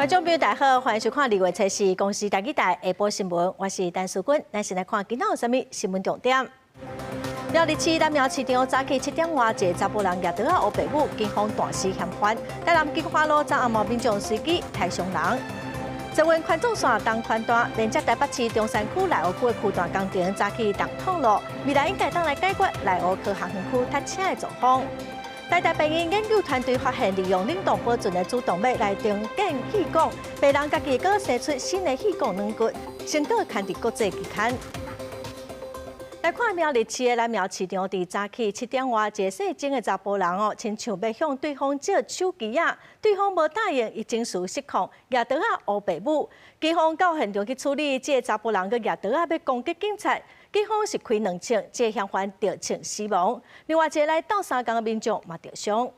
观众朋友大家好，欢迎收看2月7日公视台语台下晡新闻，我是陈淑君，咱先来看今仔有啥物新闻重点。苗栗市南苗市场早起7点外，一个查甫人举刀啊，黑爸母，警方断时嫌犯。台南金华路昨暗晡民众随机抬伤人。泽文宽纵线东宽段，连接台北市中山区内湖区的区段工程早起动通路，未来应该当来解决内湖科学园区塞车的状况。台大病院研究团队发现，利用冷冻保存的主动脉来重建气管，病人家己搁生出新的气管软骨，成果刊伫国际期刊。来看苗栗市的南苗市场，伫早起7点外，一个姓曾的查甫人亲像要向对方借手机啊，对方无答应，伊情绪失控，举刀啊殴爸母。警方到现场去处理，这个查甫人佮举刀啊要攻击警察。警方是开2枪，这个嫌犯着枪死亡。另外一个来斗相共的民众嘛着伤。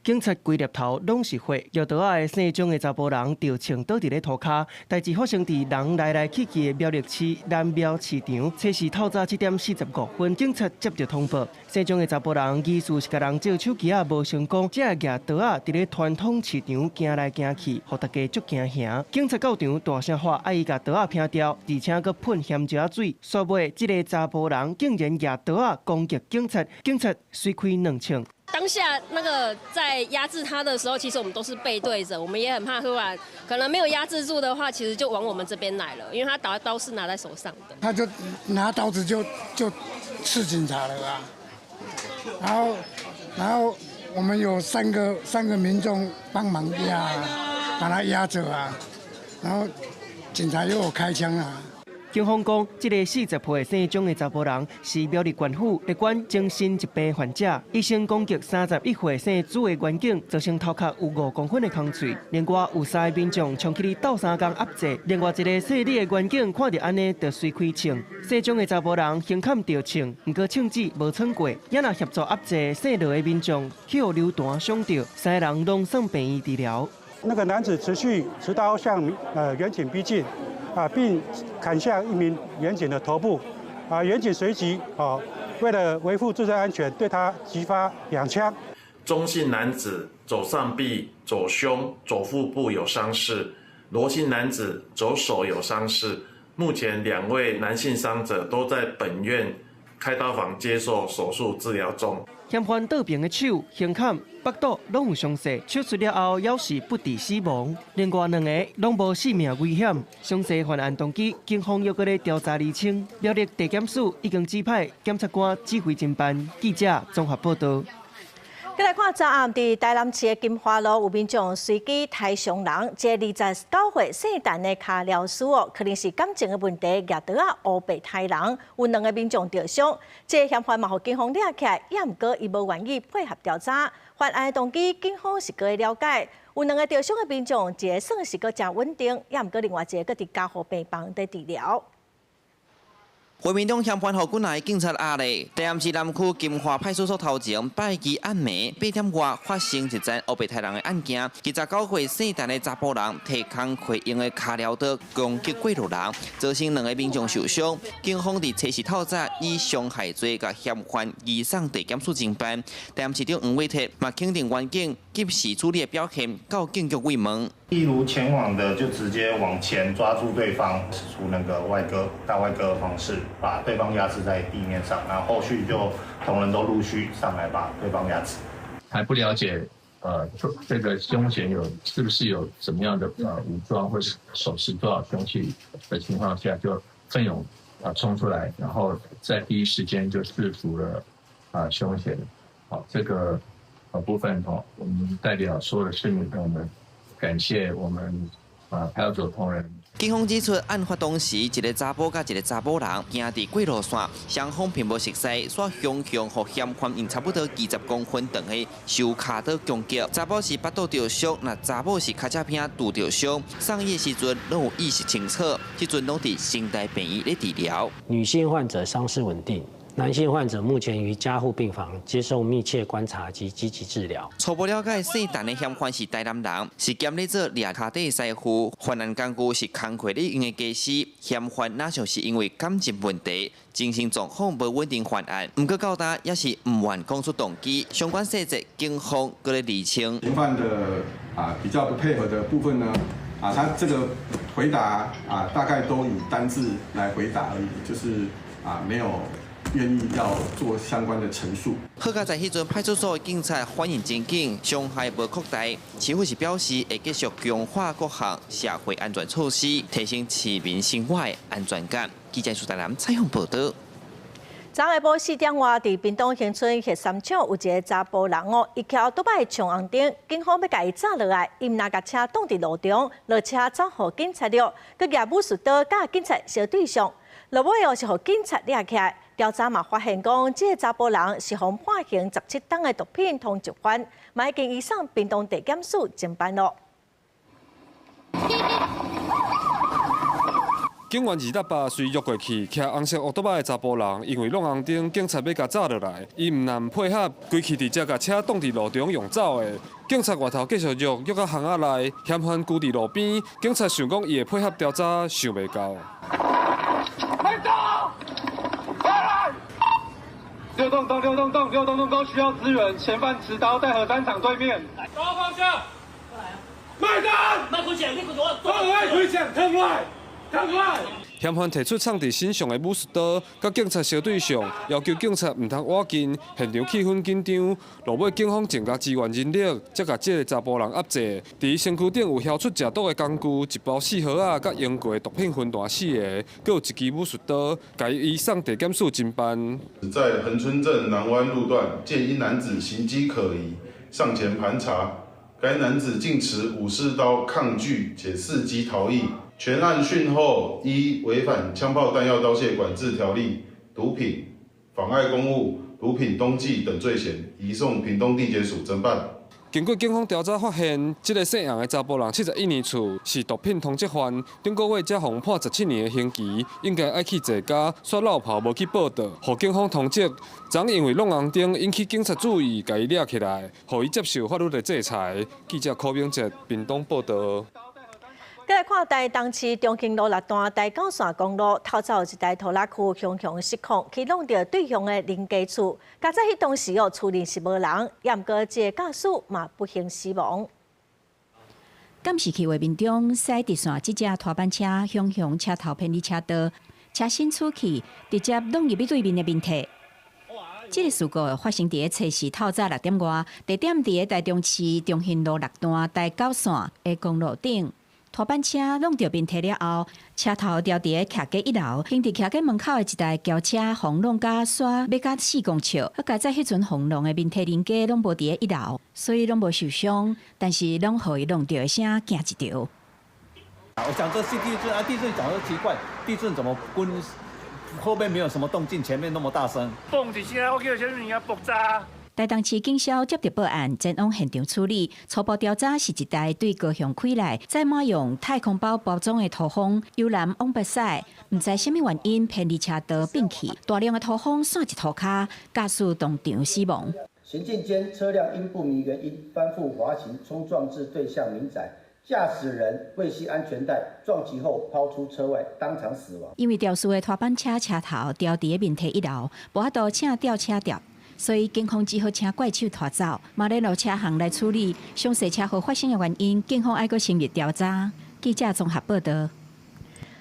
警察规粒头拢是血，摇刀仔的姓钟的查甫人着枪倒伫咧涂骹。代志发生伫人来去去的苗栗市南苗市场，测试透早7点45分，警察接到通报，姓钟的查甫人疑似是甲人借手机啊无成功，只系举刀仔伫咧传统市场行来行去，互大家足惊吓。警察到场大声喊，伊举刀仔拼掉，而且佮喷咸椒水。煞尾，这个查甫人竟然举刀仔攻击警察，警察随开2枪。当下那个在压制他的时候，其实我们都是背对着，我们也很怕突然可能没有压制住的话，其实就往我们这边来了，因为他刀是拿在手上的。他就拿刀子就刺警察了啊，然后我们有三个民众帮忙压，把他压着啊，然后警察又有开枪啊。警方讲，这个40岁姓钟的查甫人是苗栗县府列管精神疾病患者，医生攻击31岁姓朱的员警，造成头壳有5公分的空碎。另外有3个民众冲起去斗相共压制，另外一个姓李的员警看到安尼，就随开枪。姓钟的查甫人胸坎着枪，不过枪支无穿过，也若协助压制姓罗的民众，去互流弹伤着，3个人拢送病院治疗。那个男子持刀向员警逼近。并砍下一名员警的头部，员警随即为了维护自身安全，对他击发2枪。钟姓男子左上臂、左胸、左腹部有伤势，罗姓男子左手有伤势。目前2位男性伤者都在本院开刀房接受手术治疗中。嫌犯倒边的手、胸坎、腹肚拢有伤势，手术了后要是不治死亡。另外2个拢无性命危险。详细犯案动机，警方又搁咧调查厘清。苗栗地检署已经指派检察官指挥侦办。记者综合报道。再来看昨暗伫台南市的金华路，有民众随机抬伤人，一个29岁姓陈的脚疗师可能是感情的问题，举刀啊殴爸杀人，有2个民众受伤。这个嫌犯嘛，互警方抓起来，也毋过伊无愿意配合调查。犯案的动机，警方是搁了解。有2个受伤的民众，一个算是搁真稳定，也毋过另外一个搁伫加护病房在治疗。国民党嫌犯互军来警察压力，台南市南区金华派出所头前拜二暗暝8点外发生一件殴爸杀人的案件。29岁姓陈的查甫人提工课用的脚疗刀攻击过路人，造成2个民众受伤。警方伫测试透早以伤害罪甲嫌犯移送地检署侦办。台南市长黄伟哲嘛肯定员警及时处理的表现，告警局慰问。例如前往的就直接往前抓住对方，使出那个大外割的方式，把对方压制在地面上，然后后续就同仁都陆续上来把对方压制。还不了解这个凶嫌是不是有什么样的武装或是手持多少凶器的情况下，就奋勇冲出来，然后在第一时间就制服了凶嫌。好，这个部分我们代表所有的市民朋友们。感谢我们派出所同仁。警方指出，案发当时，一个查甫甲一个查某人行伫过路线，双方并无熟悉，所向互嫌犯用差不多20公分长的手卡刀攻击。查甫是腹肚着伤，那查某是脚趾片拄着伤。送医的时阵拢有意识清楚，即阵拢伫新台病院咧治疗。女性患者伤势稳定，男性患者目前于加护病房接受密切观察及积极治疗。初步了解，姓陈的嫌犯是台南人，是兼咧做掠脚底师傅，犯案工具是工课咧用的家私。嫌犯哪像是因为感情问题、精神状况无稳定犯案，不过到达也是唔愿讲出动机。相关细节，警方搁咧厘清。嫌犯的比较不配合的部分呢，他这个回答大概都以单字来回答而已，就是没有愿意要做相关的陈述。好在迄阵派出所的警察反应真紧，伤害无扩大。市府是表示会继续强化各项社会安全措施，提升市民生活的安全感。记者苏台南采访报道。昨下晡4点外，伫屏东恒春迄三厂有一个查甫人伊徛倒摆冲红灯，警方要甲伊抓落来，伊毋若甲车挡伫路中，落车走互警察了，佮举武术刀甲警察相对上，落尾是互警察抓起来。调查嘛发现讲，这个查甫人是互判刑17档的毒品通缉犯，嘛已经移送屏东地检署侦办咯。警员288随约过去，骑红色奥多巴的查甫人，因为弄红灯，警察要甲抓落来，伊毋但配合，规气直接甲车挡伫路中用走的。警察外头继续约到巷仔内，嫌犯居伫路边，警察想讲伊会配合调查，想袂到。6栋都需要支援，嫌犯持刀在核三厂对面。高方向，卖单，卖开枪，你给我，开枪，腾来。嫌犯提出藏伫身上的武术刀，甲警察相对上，要求警察唔通挖近，现场气氛紧张。落尾警方增加支援人力，才甲这个查甫人压制。伫身躯顶有销出食毒的工具，一包4盒啊，甲用过的毒品分段4个，佮有一支武术刀，甲伊移送地检署侦办。在恒春镇南湾路段，见一男子行迹可疑，上前盘查，该男子竟持武士刀抗拒且伺机逃逸。全案讯后，依违反枪炮弹药刀械管制条例、毒品、妨碍公务、毒品冬季等罪嫌，移送屏东地检署侦办。经过警方调查发现，这个姓杨的查甫人71年厝，是毒品通缉犯。顶个月才互判17年的刑期，应该爱去坐监，煞落跑无去报道，互警方通缉。昨因为弄红灯引起警察注意，甲伊抓起来，互伊接受法律的制裁。记者柯明哲，屏东报道。再来看台东市中兴路6段台9线公路，透早有一台拖拉机凶凶失控，去弄到对向的邻家厝。加在迄当时厝内是无人，也毋过这驾驶嘛不幸死亡。监视器画面中，西直线这架拖板车凶凶车头偏离车道，车身出去，直接弄入对面的面体。这个事故发生伫个初时透早6点外，地点伫个台中市中兴路6段台9线的公路顶。拖板车弄到面体了后，车头掉伫个徛街1楼，行伫徛街门口的一台轿车轰弄甲刷要甲4公尺，加在迄阵轰弄的面体邻家拢无伫个1楼，所以拢无受伤，但是拢互伊弄到的声惊一条。我想这是地震地震讲得奇怪，地震怎么跟后面没有什么动静，前面那么大声？蹦一声，我叫什么人啊？爆炸！台东市警消接到报案，前往现场处理。初步调查是一台对高雄开来，载满用太空包包装的土风由南往北驶，唔知什么原因偏离车道并去，大量的土风散一涂骹，驾驶当场死亡。行进间，车辆因不明原因翻覆滑行，冲撞至对向民宅。驾驶人未系安全带，撞击后抛出车外，当场死亡。因为肇事的拖板车车头掉伫面体1楼，无法度请吊车吊。所以警方只好请怪手拖走，马联络车行来处理。详细车祸发生的原因，警方还阁深入调查。记者综合报道。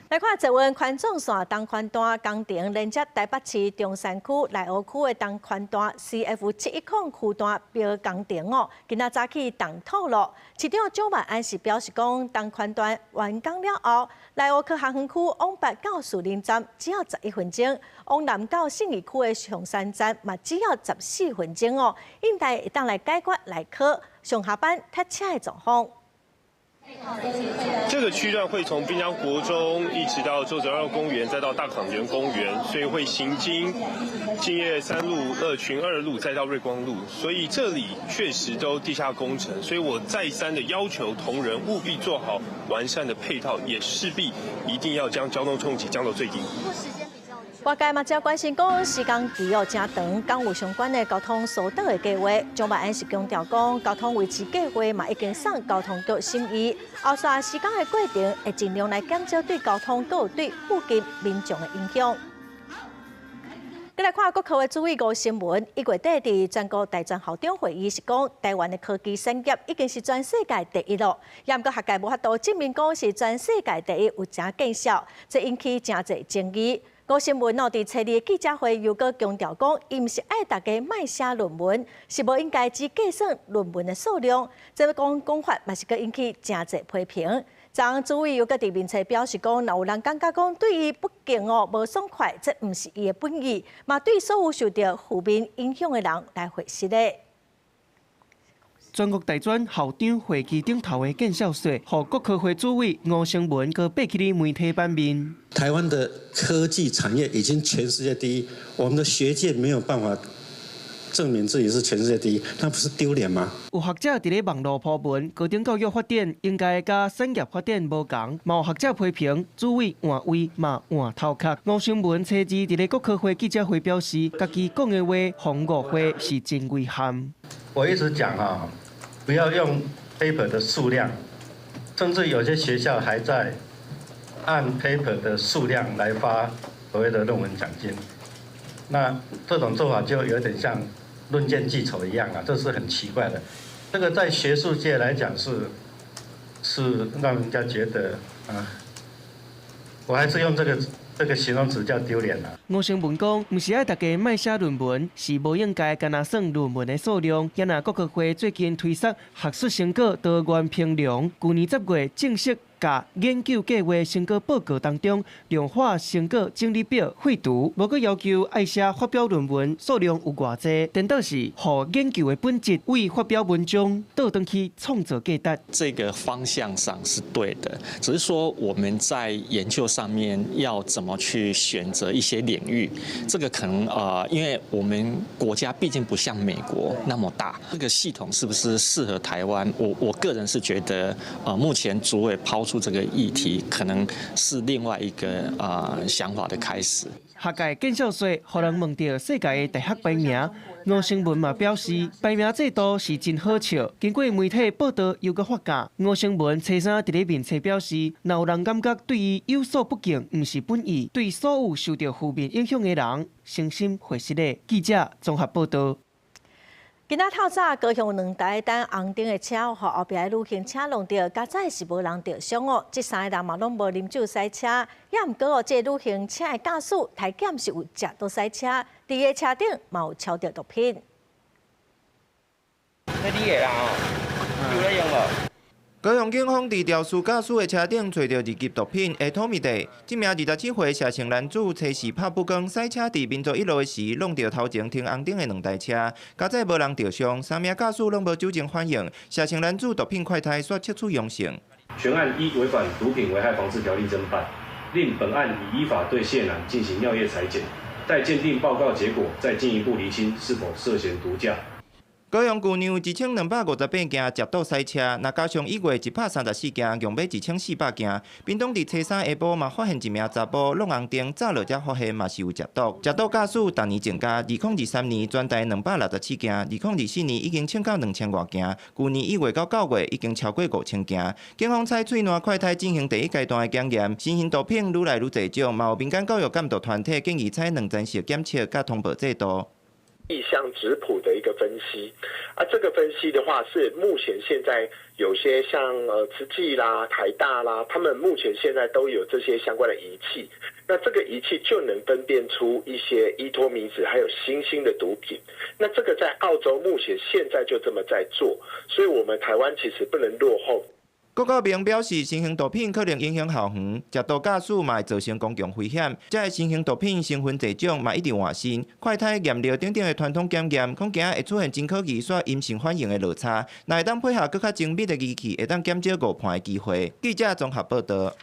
来看捷运环状线东环段工程连接台北市中山区内湖区的东环段 CF710区段标工程今仔早起动土了。市长蒋万安是表示讲，东环段完工了后，内湖科学园区往北到树林站只要11分钟，往南到信义区的松山站嘛只要14分钟应该会当来解决来科上下班塞车的状况。这个区段会从滨江国中一直到周泽二公园，再到大港园公园，所以会行经敬业3路、乐群2路，再到瑞光路，所以这里确实都地下工程，所以我再三的要求同仁务必做好完善的配套，也势必一定要将交通冲击降到最低。外界嘛，只关心讲时间期真长，港务相关的交通疏导的计划，蒋万安是强调讲，交通维持计划嘛已经送交通局审议，后续施工的过程会尽量来减少对交通有对附近民众的影响。再来看国科会主委吴新文，1月底伫全国大专校长会议是讲，台湾的科技产业已经是全世界第一了，也毋过学界无法度证明讲是全世界第一有真见效，这引起真侪争议。吴新文伫初二的记者会又搁强调讲，伊毋是爱大家卖写论文，是无应该只计算论文的数量。这个讲法嘛是搁引起真侪批评。昨主委又搁伫面册表示讲，若有人感觉讲对伊不敬无爽快，这毋是伊的本意，嘛对所有受到负面影响的人来回释咧。全国大专校长会议顶头的见效说，和国科会主委吴成文搁爬起哩媒体版面。台湾的科技产业已经全世界第一，我们的学界没有办法证明自己是全世界第一，那不是丢脸吗？有学者伫咧网络铺文，高等教育发展应该甲产业发展无同。嘛有学者批评主委换位嘛换头壳。吴成文初二伫咧国科会记者会表示，家己讲的话防误会是真遗憾。我一直讲不要用 paper 的数量，甚至有些学校还在按 paper 的数量来发所谓的论文奖金。那这种做法就有点像论剑记仇一样这是很奇怪的。这个在学术界来讲是让人家觉得我还是用这个形容词叫丢脸啦。吴成文讲，毋是爱大家卖写论文，是无应该干那算论文的数量。也那国科会最近推出学术成果多元评量，去年10月正式甲研究计划成果报告当中量化成果整理表废除，无搁要求爱写发表论文数量有偌济，颠倒是互研究的本质为发表文章倒转去创造价值。这个方向上是对的，只是说我们在研究上面要怎么去选择一些领域，这个可能因为我们国家毕竟不像美国那么大，这个系统是不是适合台湾？我个人是觉得目前主委抛出这个议题，可能是另外一个想法的开始。学界见效说，互人问到世界的大学排名，吴成文嘛表示，排名制度是真好笑。经过媒体报道，又搁发觉，吴成文初三伫咧面册表示，若有人感觉对伊有所不敬，毋是本意，对所有受到负面影响的人，诚心回释咧。记者综合报道。今仔透早，高雄2台等红灯的车，和后壁的女行车弄到，加载是无人着伤这3个人嘛拢无啉酒赛车，也毋过这女行车的驾驶太检是有食到赛车，伫个车顶嘛有超着毒品。那你的啦有咧用无？高雄警方伫肇事驾驶的车顶找到2级毒品的土米地。这名27岁谢姓男子初4拍不光赛车伫民族1路时，弄到头前停红灯的2台车，加载无人着伤，3名驾驶拢无酒精反应。谢姓男子毒品快筛却测出阳性。全案依违反毒品危害防治条例侦办，令本案已依法对谢男进行尿液裁剪，待鉴定报告结果，再进一步厘清是否涉嫌毒驾。高雄去年有1258件接毒赛车，那加上1月134件，共买1400件。屏东伫初三下晡嘛发现一名查甫弄红灯，早落才发现嘛是有接毒。接毒驾驶逐年增加，2023年全台267件，2024年已经清到2000多件，去年1月到9月已经超过5000件。警方采取烂快筛进行第1阶段的检验，新型毒品愈来愈侪种，嘛有民间教育监督团体建议采2站式检测甲通报制度。意向质谱的一个分析，这个分析的话是目前现在有些像慈济啦、台大啦，他们目前现在都有这些相关的仪器，那这个仪器就能分辨出一些依托米酯还有新兴的毒品。那这个在澳洲目前现在就这么在做，所以我们台湾其实不能落后。国教明表示，新型毒品可能影响校园，食毒驾驶嘛会造成公共危险。这新型毒品成分侪种嘛一直换新，快筛验料等等的传统检验，恐惊会出现真可疑煞阴性反应的落差。若会当配合更较精密的仪器，会当减少误判的机会。记者综合报道。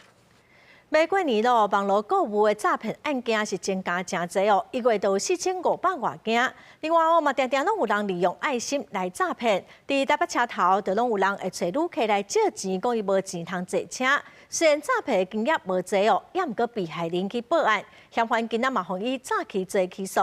每过年咯，网络购物的诈骗案件是增加真济哦，1月都有4500外件。另外嘛，常常拢有人利用爱心来诈骗。伫台北车头，就拢有人会找旅客来借钱，讲伊无钱通坐车。虽然诈骗的经验无济哦，也毋过被害人去报案，嫌犯今仔嘛互伊早期做起诉。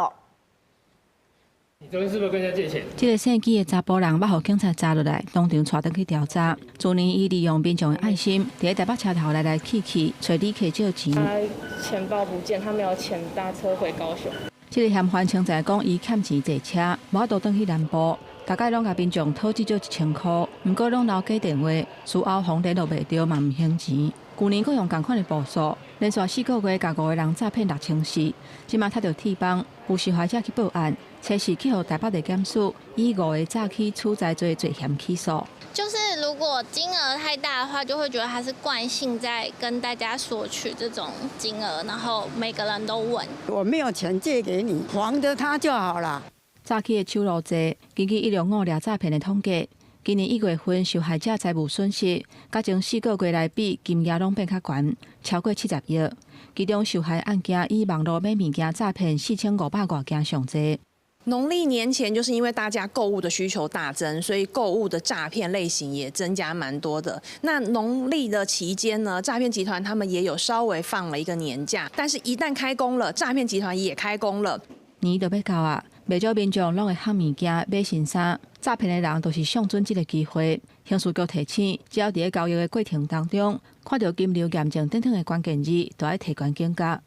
你昨天是不是跟人家借钱？这个姓纪的查甫人，捌互警察抓落来，当场带登去调查。去年伊利用民众的爱心，伫台北车头来去，找旅客借钱。他钱包不见，他没有钱搭车回高雄。这个嫌犯称在讲，伊欠钱坐车，无法度登去南部，大概拢甲民众讨至少1000块，毋过拢留假电话，事后互联络袂到，嘛毋还钱。去年佫用同款的步数，连续4个月，甲5个人诈骗6400，即马踢到铁帮，有受害者去报案，测试去互台北地检署以5个诈欺处在罪罪嫌起诉。就是如果金额太大的话，就会觉得他是惯性在跟大家索取这种金额，然后每个人都问。我没有钱借给你，还着他就好了。诈欺的手路济，根据165例诈骗的统计。今年1月份，受害者财务损失，甲前4个月来比，金额拢变较悬，超过70亿。其中受害案件以网络买物件诈骗4500外件上济。农历年前，就是因为大家购物的需求大增，所以购物的诈骗类型也增加蛮多的。那农历的期间呢，诈骗集团他们也有稍微放了一个年假，但是一旦开工了，诈骗集团也开工了。年就要到啊，不少民众拢会喊物件、买新衫，诈骗的人都是上准这个机会。刑事局提醒，只要伫交易的过程当中，看到金流验证等等的关键字，都要提悬警觉。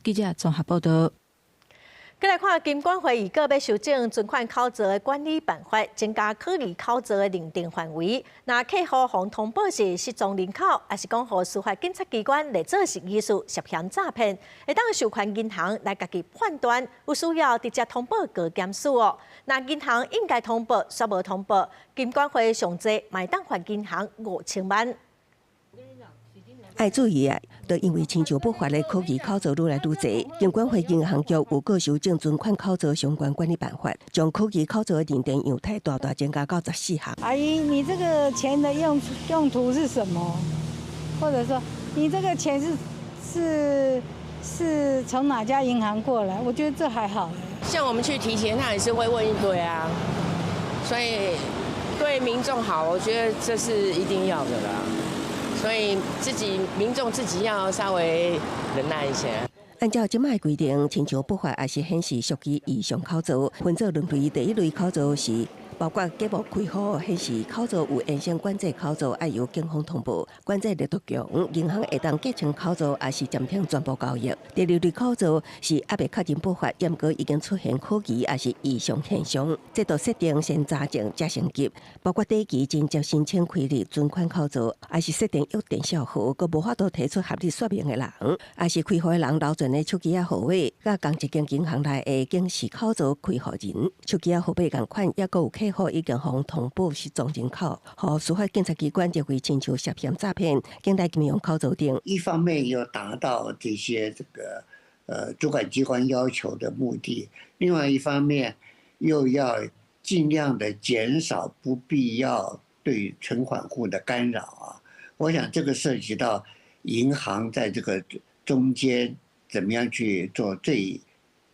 记者综合报道。再来看金管会已个要修正存款口座的管理办法，增加可疑口座的认定范围。那客户向通报是失踪人口，还是讲互司法警察机关来做实意思涉嫌诈骗，会当授权银行来家己判断，有需要直接通报各检署哦。那银行应该通报，煞无通报，金管会上济买当还银行5000万。要注意啊，都因为亲像不法的可疑口座愈来愈侪，金管会银行局有个修正存款口座相关管理办法，将可疑口座的认定样态大增加到14项。阿姨，你这个钱的用途是什么？或者说，你这个钱是从哪家银行过来？我觉得这还好。像我们去提钱，他也是会问一堆啊，所以对民众好，我觉得这是一定要的啦。所以民众自己要稍微忍耐一下。按照即卖规定，亲像不法也是显示属于异常口座，分做2类。第一类口座是包括节目开户显示口座有沿线管制口座，要由警方通报，管制力度强，银行会当结清口座，也是暂停全部交易。第2类口座是还未确认不法，也过已经出现可疑也是异常现象，制度设定先查证才升级，包括第一期真接申请开立存款口座，也是设定约定效果，佮无法度提出合理说明的人，也是开户的人留存的手机号码，甲同一间银行内的警示口座开户人手机号码共款，也佮有客户已经向通报失踪人口，和司法警察机关认为亲像涉嫌诈骗，警代金融口座定。一方面要达到这些主管机关要求的目的，另外一方面又要尽量的减少不必要对存款户的干扰啊。我想这个涉及到银行在这个中间怎么样去做最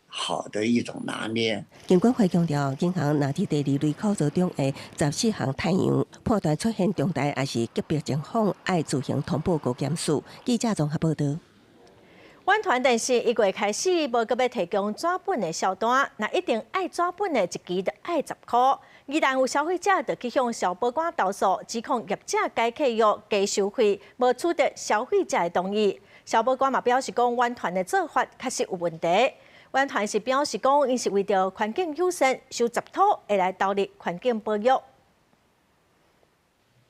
好的一种拿捏。金管会强调，银行若伫第2类口座中的14项太阳判断出现重大还是急迫情况，要自行通报各检署。记者综合报道。阮团电视1月开始无阁要提供纸本的小单，那一定爱纸本的1期就爱10块。一旦有消费者就去向消保官投诉，指控业者改契约加收费，无取得消费者的同意。消保官嘛表示讲，阮团的做法确实有问题。阮团是表示讲，因是为着环境友善，收10套会来投入环境保育。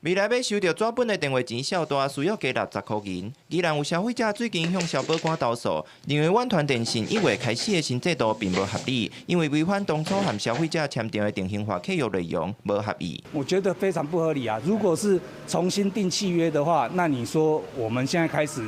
未来要收到纸本的电话钱小单，需要加60块银。既然有消费者最近向消保官投诉，认为阮团电信1月开始的新制度并无合理，因为违反当初和消费者签订的定型化契约内容，无合意。我觉得非常不合理啊！如果是重新订契约的话，那你说我们现在开始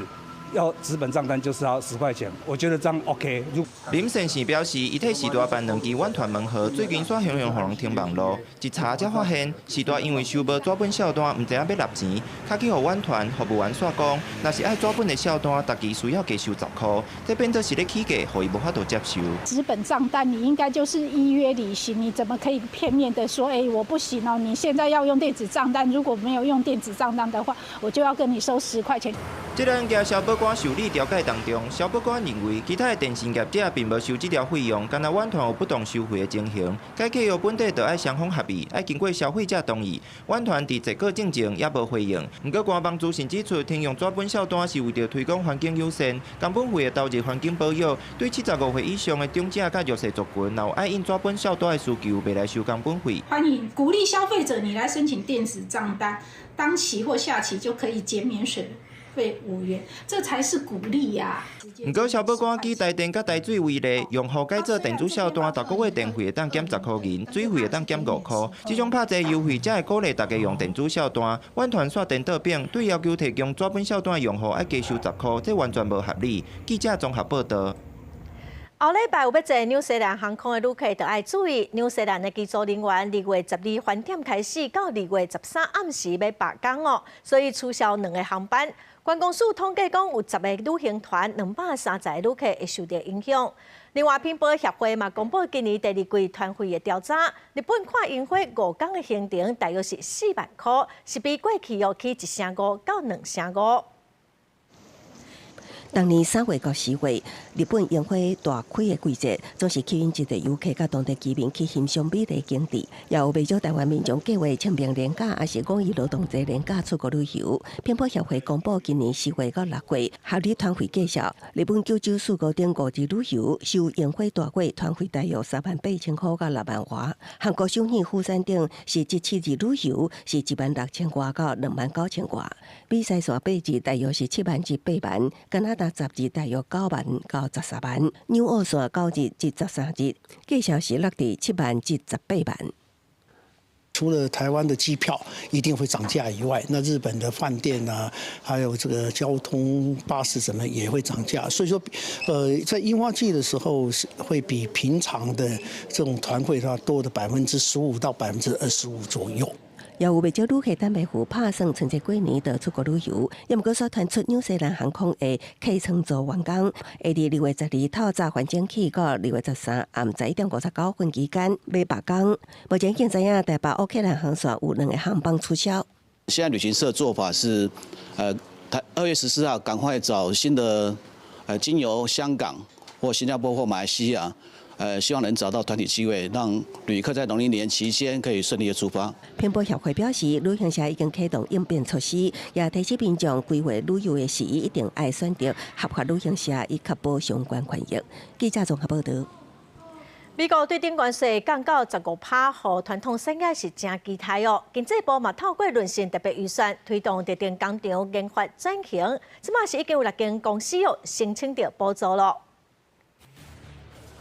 要纸本账单就是要10块钱，我觉得这样 OK。林先生表示，伊替时代办2支碗团门号，最近煞向互人听网络，一查才发现，时代因为收无纸本小单，唔知影要纳钱，卡去互碗团服务员煞讲，若是爱纸本的小单，大家需要加收10块，这变作是咧起价，互伊无法度接受。纸本账单你应该就是依约履行，你怎么可以片面的说，我不行哦，你现在要用电子账单，如果没有用电子账单的话，我就要跟你收10块钱。这个案件消保官受理调解当中，消保官认为其他的电信业者并无收这条费用，敢若碗团有不当收费的情形，该契约本地就要双方合意，要经过消费者同意。碗团伫截稿进前也无回应。不过官方资讯指出，停用纸本小单是为着推广环境友善，工本费的投入环境保育，对75岁以上的长者甲弱势族群，若有爱印纸本小单的需求，未来收工本费。欢迎鼓励消费者你来申请电子账单，当期或下期就可以减免水费5元，这才是鼓励呀。不过消保官举台电甲台水为例，用户改做电子小单，逐个月电费会当减10块银，水费会当减5块。这种拍侪优惠，才会鼓励大家用电子小单。碗团刷电倒饼，对要求提供纸本小单的用户要加收10块，这完全无合理。记者综合报道。后礼拜有要坐纽西兰航空的旅客，就要注意，纽西兰的机组人员2月12返点开始，到2月13暗时要罢工哦，所以取消2个航班。观光署统计讲，有10个旅行团230个旅客会受到影响。另外，乒乓协会嘛公布今年第2季团费的调查，日本看烟火5天的行程大约是4万块，是比过去要起1成5到2成5。当年3月到10月，日本烟火大开的季节，总是吸引一个游客甲当地居民去欣赏美丽景致，也有不少台湾民众计划清明连假，也是5一劳动节连假出国旅游。乒乓协会公布今年4月到6月合理团费介绍，日本九州4个点5日旅游受烟火大过团费大约38000块到6万外。韩国首尔釜山町是7日旅游是16000外到29000外。比赛线8日大约是7万至8万，加拿大10日大约9万到13万，纽澳线9日至13日，介绍是落伫7万至18万。除了台湾的机票一定会涨价以外，那日本的饭店啊，还有这个交通巴士什么也会涨价。所以说，在樱花季的时候是会比平常的这种团费它多的15%到25%左右。也有不少旅客等袂赴拍算春节过年就出国旅游，也毋过所传出纽西兰航空的客舱座员工，会伫2月12透早返程起到2月13暗11点59分期间要罢工。目前已经知影台北奥克兰航线有2个航班取消。现在旅行社的做法是，2月14号赶快找新的经由香港或新加坡或马来西亚。希望能找到团体机会，让旅客在农历年期间可以顺利的出发。乒乓协会表示，旅行社已经启动应变措施，也提醒民众规划旅游的时一定要选择合法旅行社，以确保相关权益。记者综合报道。美国对顶关税降到15%，和传统产业是真期待哦。经济部嘛透过轮性特别预算，推动特定工厂研发转型，即马是已经有6间公司哦申请到补助咯。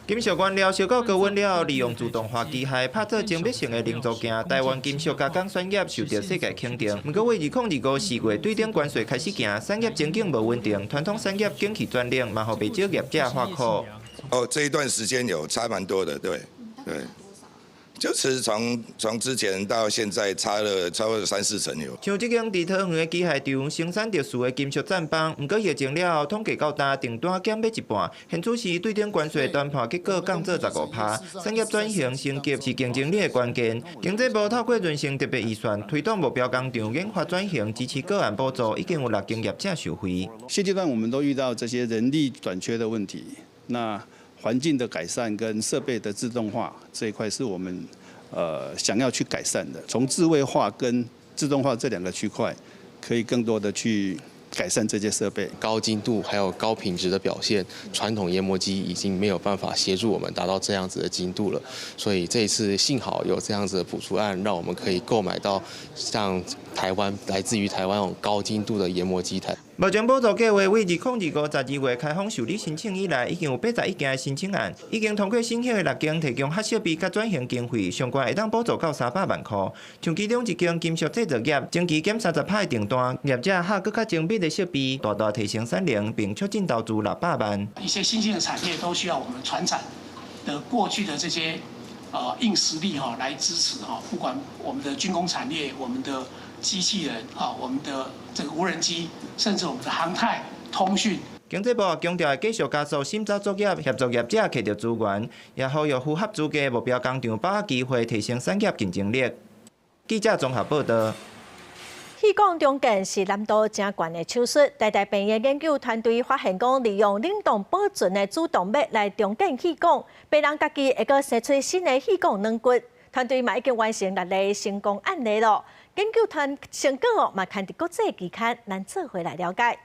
金属原料烧到高温了，利用自动化机械拍做精密性的零组件。台湾金属加工产业受到世界肯定。不过，2025 4月对顶关税开始行，产业前景无稳定，传统产业景气转冷，嘛，互不少业者发苦。这一段时间有差蛮多的，对。就是从之前到现在差了超过3-4成有。像这间伫桃园的机械厂生产特殊的金属站板，不过疫情了后统计到达订单减买一半，现此时对顶关税单判结果降做15%。产业转型升级是竞争力的关键。经济部透过人性特别预算推动目标工厂研发转型，支持个案补助，已经有6间业者受惠。现阶段我们都遇到这些人力短缺的问题，那环境的改善跟设备的自动化这一块是我们想要去改善的。从智慧化跟自动化这2个区块，可以更多的去改善这些设备。高精度还有高品质的表现，传统研磨机已经没有办法协助我们达到这样子的精度了。所以这一次幸好有这样子的补助案，让我们可以购买到像来自于台湾那种高精度的研磨机台。目前补助计划为2025-12月开放受理申請以來，已經有81件的申請案，已經通過申請的6間提供核設備甲轉型經費，相關會當補助到300萬塊。像其中一間金屬製造業，前期減30%的訂單，業者下更較精密的設備，大大提升產能，並促進投資600萬。一些新興的產業都需要我們傳產的過去的這些硬實力來支持不管我們的軍工產業，我們的機器人我們的這個無人機，甚至我們的航太、通訊。經濟部強調會繼續加速審查作業，協助業者摕到資源，也呼籲符合資格目標工廠把握機會，提升產業競爭力。記者綜合報道。氣管中間是難度真懸的手術，台大病院研究團隊發現講，利用冷凍保存的主動脈來中間氣管，病人家己會個生出新的氣管軟骨。團隊嘛已經完成6例成功案例咯。研究團成果嘛刊佇國際期刊，咱做回來了解。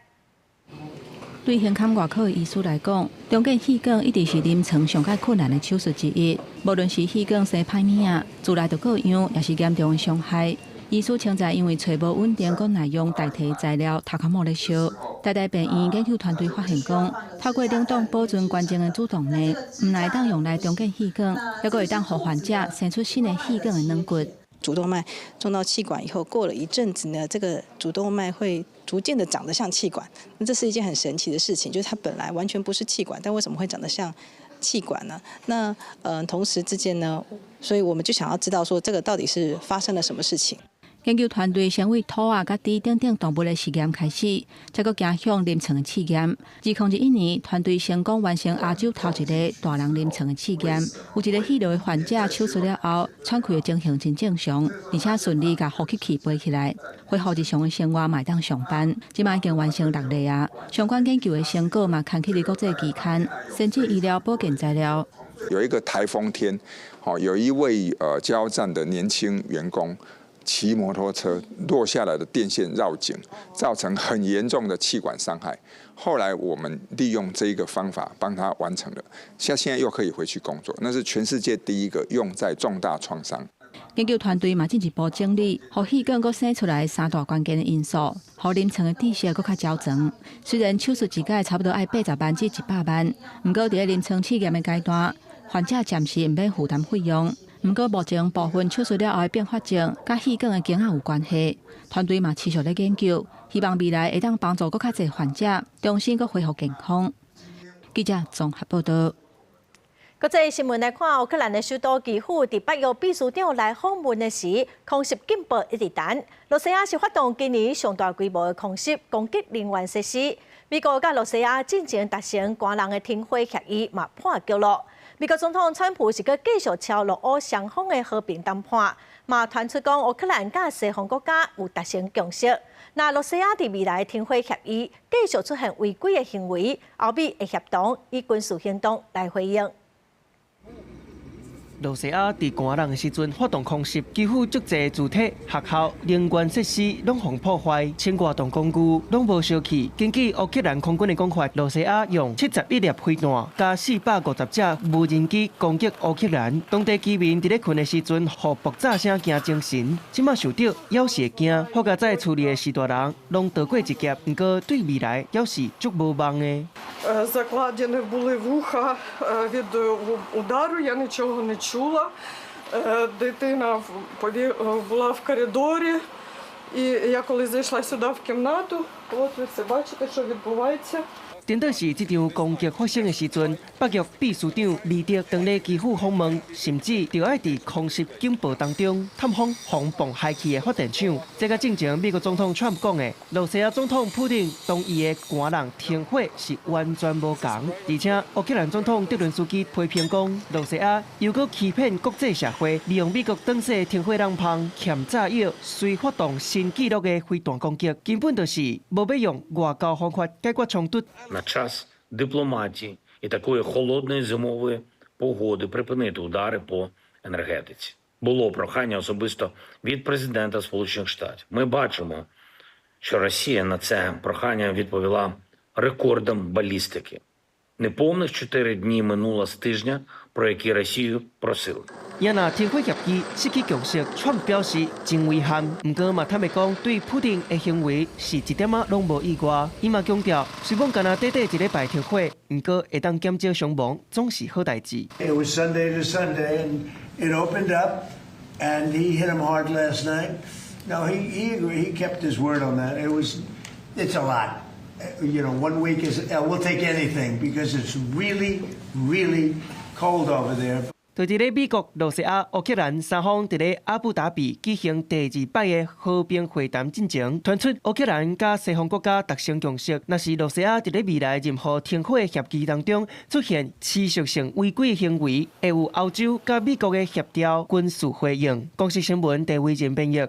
對胸腔外科的醫師來講，中間氣管一直是臨床上較困難的手術之一。無論是氣管生歹物啊，自來就各樣，也是嚴重的傷害。醫師稱在因為找無穩定個內容代替材料，頭殼冇咧燒。台大病院研究團隊發現講，透過冷凍保存關鍵的主動脈，唔來當用來中間氣管，還佫會當予患者生出新的氣管的軟骨。主動脈種到氣管以後，過了一陣子呢，這個主動脈會逐漸的長得像氣管。那這是一件很神奇的事情，就是它本來完全不是氣管，但為什麼會長得像氣管呢？那同時之間呢，所以我們就想要知道說，這個到底是發生了什麼事情。研究團隊先為兔仔、甲豬等等動物的實驗開始，再佫走向臨床的試驗。2011年，團隊成功完成亞洲頭一個大人臨床的試驗。有一個肺瘤的患者手術了後，喘氣的情形真正常，而且順利甲呼吸器背起來，恢復日常的生活，賣當上班。即馬已經完成6例啊！相關研究的成果嘛，刊去國際期刊《生技醫療保健材料》。有一個颱風天，有一位加油站的年輕員工。騎摩托車落下來的電線繞頸，造成很嚴重的氣管傷害。後來我們利用這個方法幫他完成了，現在又可以回去工作。那是全世界第一個用在重大創傷。研究團隊嘛進一步整理，讓氣管佫生出來3大關鍵的因素，讓臨床的知識佫較矯正。雖然手術一屆差不多要80萬至100萬，不過在臨床試驗的階段，患者暫時唔免負擔費用。不過目前部分手術了後的併發症，甲氣管的經驗有關係。團隊嘛持續咧研究，希望未來會當幫助佫較濟患者重新佫恢復健康。記者綜合報道。國際新聞來看，烏克蘭的首都基輔在8月秘書長來訪問的時，空襲警報一直彈。羅西亞是發動今年上大規模的空襲，攻擊能源設施。美國甲羅西亞進前達成寒冷的停火協議，嘛破局咯。美國總統川普是個繼續朝落歐雙方的和平談判，嘛傳出講烏克蘭甲西方國家有達成共識。那羅西亞在未來停火協議繼續出現違規的行為，歐美會協同以軍事行動來回應。羅西亞在寒冷的時陣發動空襲，幾乎足濟主體、學校、能源設施攏互破壞，千外棟工具攏無燒去。根據烏克蘭空軍的講法，羅西亞用71粒飛彈加450隻無人機攻擊烏克蘭，當地居民佇咧困的時陣，互爆炸聲驚精神。即馬受到要是會驚，好甲在處理的4大人攏逃過一劫，不過對未來要是足無望的。Закладені були вуха від удару, я нічого не чула. Дитина була в коридорі, і я коли зайшла сюди в кімнату, от ви все бачите, що відбувається. 顛倒是這場攻擊發生的時陣，8月秘書長李德當咧基輔訪問，甚至就愛佇空襲警報當中探訪轟爆害去的發電廠。這個正前美國總統川普講的，羅西亞總統普丁同伊的寒冷停火是完全無同。而且烏克蘭總統澤倫斯基批評講，羅西亞又閣欺騙國際社會，利用美國當時停火談判欠炸藥，隨發動新紀錄的飛彈攻擊，根本就是無要用外交方法解決衝突。На час дипломатії і такої холодної зимової погоди припинити удари по енергетиці. Було прохання особисто від президента Сполучених Штатів. Ми бачимо, що Росія на це прохання відповіла рекордом балістики. Неповних 4 дні минуло з тижня, про які Росію просили. 也若停火协议失去共识，川普表示真遗憾。不过嘛，坦白讲，对普丁的行为是一点仔拢无意外。伊嘛强调，虽讲干那短短一礼拜停火，不过会当减少伤亡，总是好代志。It was Sunday to Sunday, and it opened up, and he hit him hard last night. No, he agreed. He kept his word on that. It's a lot. You know, 1 week is we'll take anything because it's really, really cold over there. 就伫咧美国、罗西亚、乌克兰三方伫咧阿布达比举行第2摆的和平会谈进程，传出乌克兰甲西方国家达成共识，若是罗西亚伫咧未来任何停火协议当中出现持续性违规行为，会有欧洲甲美国的协调军事回应。公司新闻地位人编译。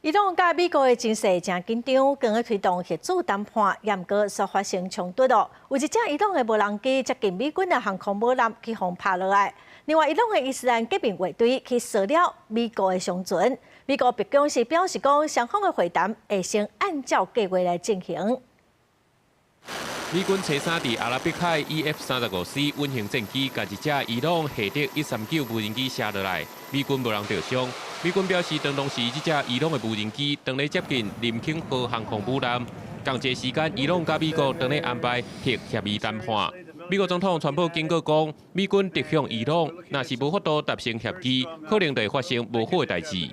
伊朗甲美国的情势正紧张，更去推动核子谈判，严格所发生冲突咯。有一架伊朗的无人机接近美军的航空母舰，去互拍落来。另外，伊朗的伊斯兰革命卫队去射了美国的商船。美国白宫是表示讲，双方的会谈会先按照计划来进行。美军车3伫阿拉伯海 EF-35C 运行战机，甲一架伊朗下德139无人机射落来，美军无人受伤。美军表示，当时这架伊朗的无人机当咧接近林肯号航空母舰，同一时间，伊朗甲美国当咧安排核协议谈判。美国总统川普警告讲，美军敌向伊朗，若是无法度达成协议，可能会发生无好的代志。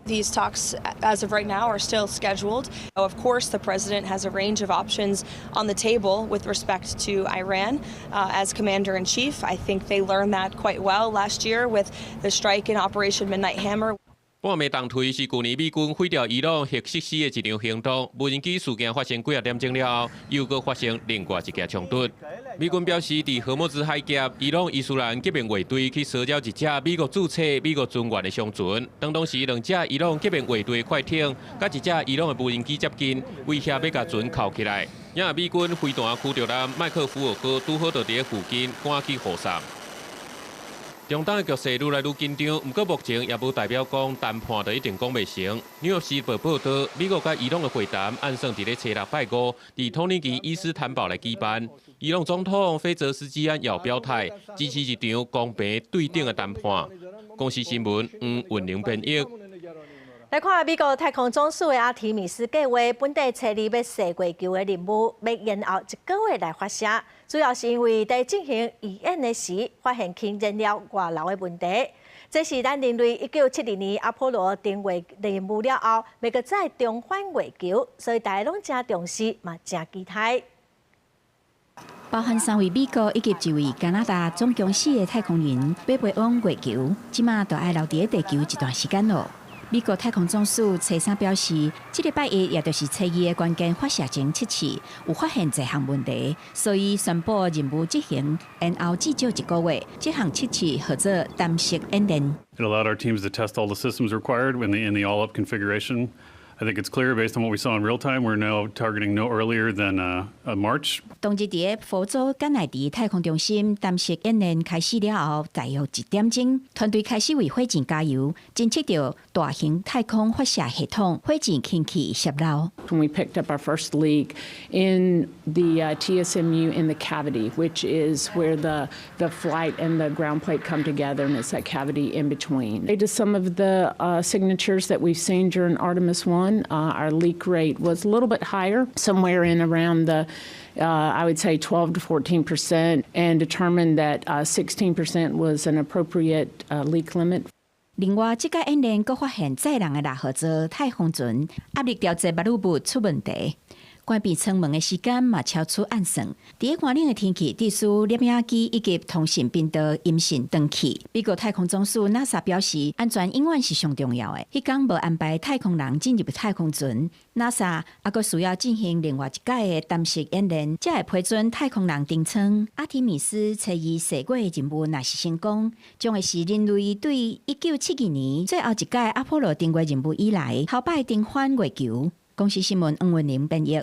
These talks, as of right now, are still scheduled. Of course, the president has a range of options on the table with respect to Iran. As commander-in-chief, I think they learned that quite well last year with the strike in Operation Midnight Hammer. 半暝动推是去年美军毁掉伊朗核设施的一场行动。无人机事件发生几点钟了后，又搁发生另外一架冲突。美军表示，伫荷姆兹海峡，伊朗伊斯兰革命卫队去烧掉一架美国注册、美国军援的商船。当时2架伊朗革命卫队快艇，甲一架伊朗的无人机接近，威胁要甲船扣起来。也美军飞弹驱逐舰麦克福尔哥拄好就伫附近赶去护送。中东的局势愈来愈紧张，不过目前也无代表讲谈判就一定讲袂成。纽约时报报道，美国甲伊朗的会谈按算伫咧初6拜5，伫土耳其伊斯坦堡来举办。伊朗总统菲泽斯基安也表态支持一场公平对等的谈判。公司新闻文玲编译。来看美国太空总署的阿提米斯计划，本地初2要射月球的任务，要延后1个月来发射。主要是因为在进行预演的时，发现氢燃料外漏的问题。这是咱人类1972年阿波罗登月任务了后，要搁再重返月球，所以大家拢真重视，嘛真期待。包含3位美国以及1位加拿大，总共4个太空人要飞往月球，即马就爱留伫地球一段时间咯。美国太空总署初3表示，这礼拜1也就是初2的关键发射前7次，有发现一项问题，所以宣布任务执行延后至少1个月。这项7次叫做单式演练。It allowed our teams to test all the systems required in the all-up configuration. I think it's clear based on what we saw in real time, we're now targeting no earlier than March. 当日伫佛州甘乃迪太空中心单式演练开始了后，大约1点钟，团队开始为火箭加油，侦测到大型太空发射系统火箭氢气泄漏。When we picked up our first leak in the TSMU in the cavity, which is where the flight and the ground plate come together, and it's that cavity in between. Due to some of the signatures that we've seen during Artemis 1. Our leak rate was a little bit higher, somewhere in around the, I would say 12 to 14%, and determined that 16% was an appropriate leak limit. 另外，这个演练阁发现载人的垃圾座太空船压力调节密路物出问题。关闭舱门的时间嘛超出暗算，伫寒冷的天气，必须摄影机以及通讯频道音讯断去。美国太空总署 NASA 表示，安全永远是上重要的。迄天无安排太空人进入太空船 ，NASA 还阁需要进行另外一届的单式演练，才会批准太空人登舱。阿提米斯初2射月任务若是成功，将会是人类对1972年最后一届阿波罗登月任务以来头摆登返月球。公司新闻文玲编译。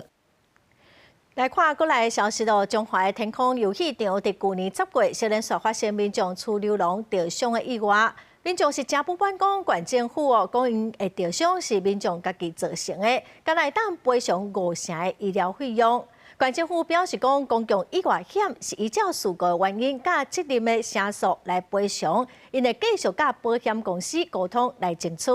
来看过来的消息咯，中华的天空游戏场伫去年10月，小连续发生民众出流笼钓伤的意外。民众是真不满讲，县政府讲因会钓伤是民众家己造成的，敢来当赔偿5成的医疗费用。县政府表示讲，公共意外险是依照事故原因甲责任的成数来赔偿，因会继续甲保险公司沟通来争取。